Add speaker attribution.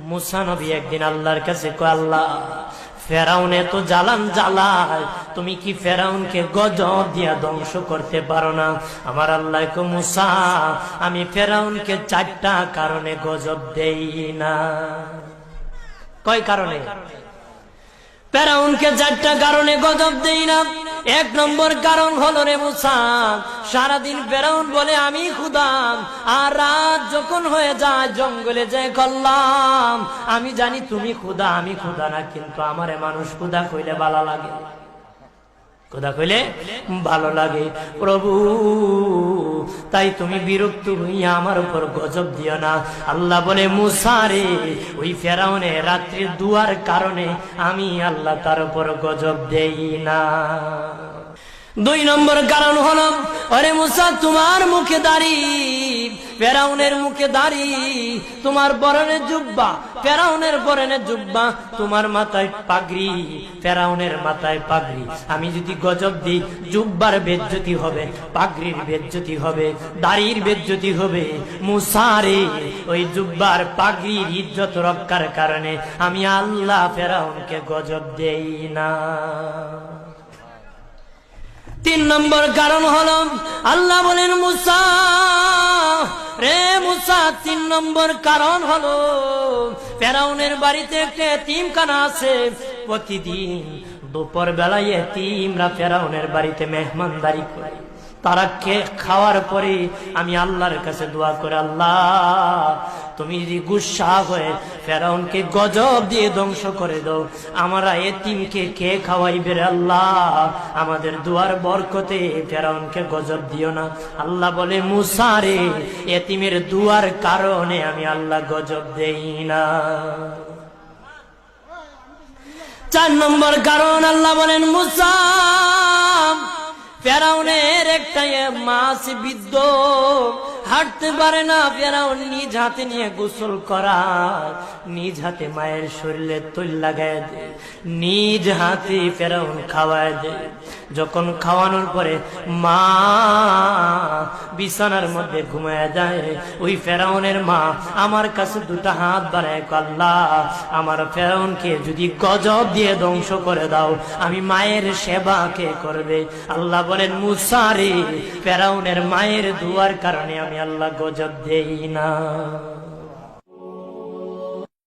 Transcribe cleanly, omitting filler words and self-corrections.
Speaker 1: মুসা নবী একদিন আল্লাহর কাছে কয়, আল্লাহ ফেরাউনে তো জ্বালান জ্বালায়, তুমি কি ফেরাউনকে গজব দিয়া ধ্বংস করতে পারো না? আমার আল্লাহ কয়, মুসা আমি ফেরাউনকে 4টা কারণে গজব দেই না। কয় কারণে? ফেরাউনকে 4টা কারণে গজব দেই না। 1 নম্বর কারণ হলো, রে মুসা, সারাদিন ফেরাউন বলে আমি খোদা, আর রাত যখন হয়ে যায় জঙ্গলে যায় করলাম আমি জানি তুমি খোদা, আমি খোদা না, কিন্তু আমারে মানুষ খোদা কইলে ভালো লাগে, খোদা কইলে ভালো লাগে। প্রভু তাই তুমি বিরক্ত হইয়া আমার উপর গজব দিও না। আল্লাহ বলে, মুসা রে, ওই ফেরাউনে রাত্রির দুয়ার কারণে আমি আল্লাহ তার উপর গজব দেই না। 2 নম্বর কারণ হলো, আরে মুসা তোমার মুখে দাড়ি, ফেরাউনের মুখে দাড়ি, তোমার পরনে জুব্বা, ফেরাউনের পরনে জুব্বা, তোমার মাথায় পাগড়ি, ফেরাউনের মাথায় পাগড়ি। আমি যদি গজব দিই, জুব্বার বেজ্জতি হবে, পাগড়ির বেজ্জতি হবে, দাড়ির বেজ্জতি হবে। মুসা রে, ওই জুব্বার পাগড়ির ইজ্জত রক্ষার কারণে আমি আল্লাহ ফেরাউনকে গজব দেই না। 3 নম্বর কারণ হলো, আল্লাহ বলেন, মুসা রে মুসা, 3 নম্বর কারণ হলো, ফেরাউনের বাড়িতে একটা এতিমখানা আছে। প্রতিদিন দুপুর বেলায় এতিমরা ফেরাউনের বাড়িতে মেহমানদারি করে। তারা খাওয়ার পরে আমি আল্লাহর কাছে দোয়া করে, আল্লাহ তুমি যদি গুসা হয়ে ফেরাউনকে গজব দিয়ে ধ্বংস করে দাও, আমরা এতিমকে কে খাওয়াইবে রে আল্লাহ, আমাদের দুয়ার বরকতে ফেরাউনকে গজব দিও না। আল্লাহ বলে, মুসা রে, এতিমের দুয়ার কারণে আমি আল্লাহ গজব দেই না। 4 নম্বর কারণ, আল্লাহ বলেন, মুসা ফেরাউনের একটা মাছ বিদ্ধ, হাঁটতে পারে না। ফেরাউন নিজ হাতে নিয়ে গোসল করা, নিজ হাতে মায়ের শরীরে তৈল লাগায় দেয়, নিজ হাতে ফেরাউন খাওয়ায় দেয়। যখন খাওয়ানোর পরে মা বিছানার মধ্যে ঘুমায় যায়, ওই ফেরাউনের মা আমার কাছে 2টা হাত বাড়ায়, আল্লাহ আমার ফেরাউনকে যদি গজব দিয়ে ধ্বংস করে দাও, আমি মায়ের সেবা কে করবে? আল্লাহ বলেন, মুসা রে, ফেরাউনের মায়ের দুয়ার কারণে আমি আল্লাহ গজব দেই না।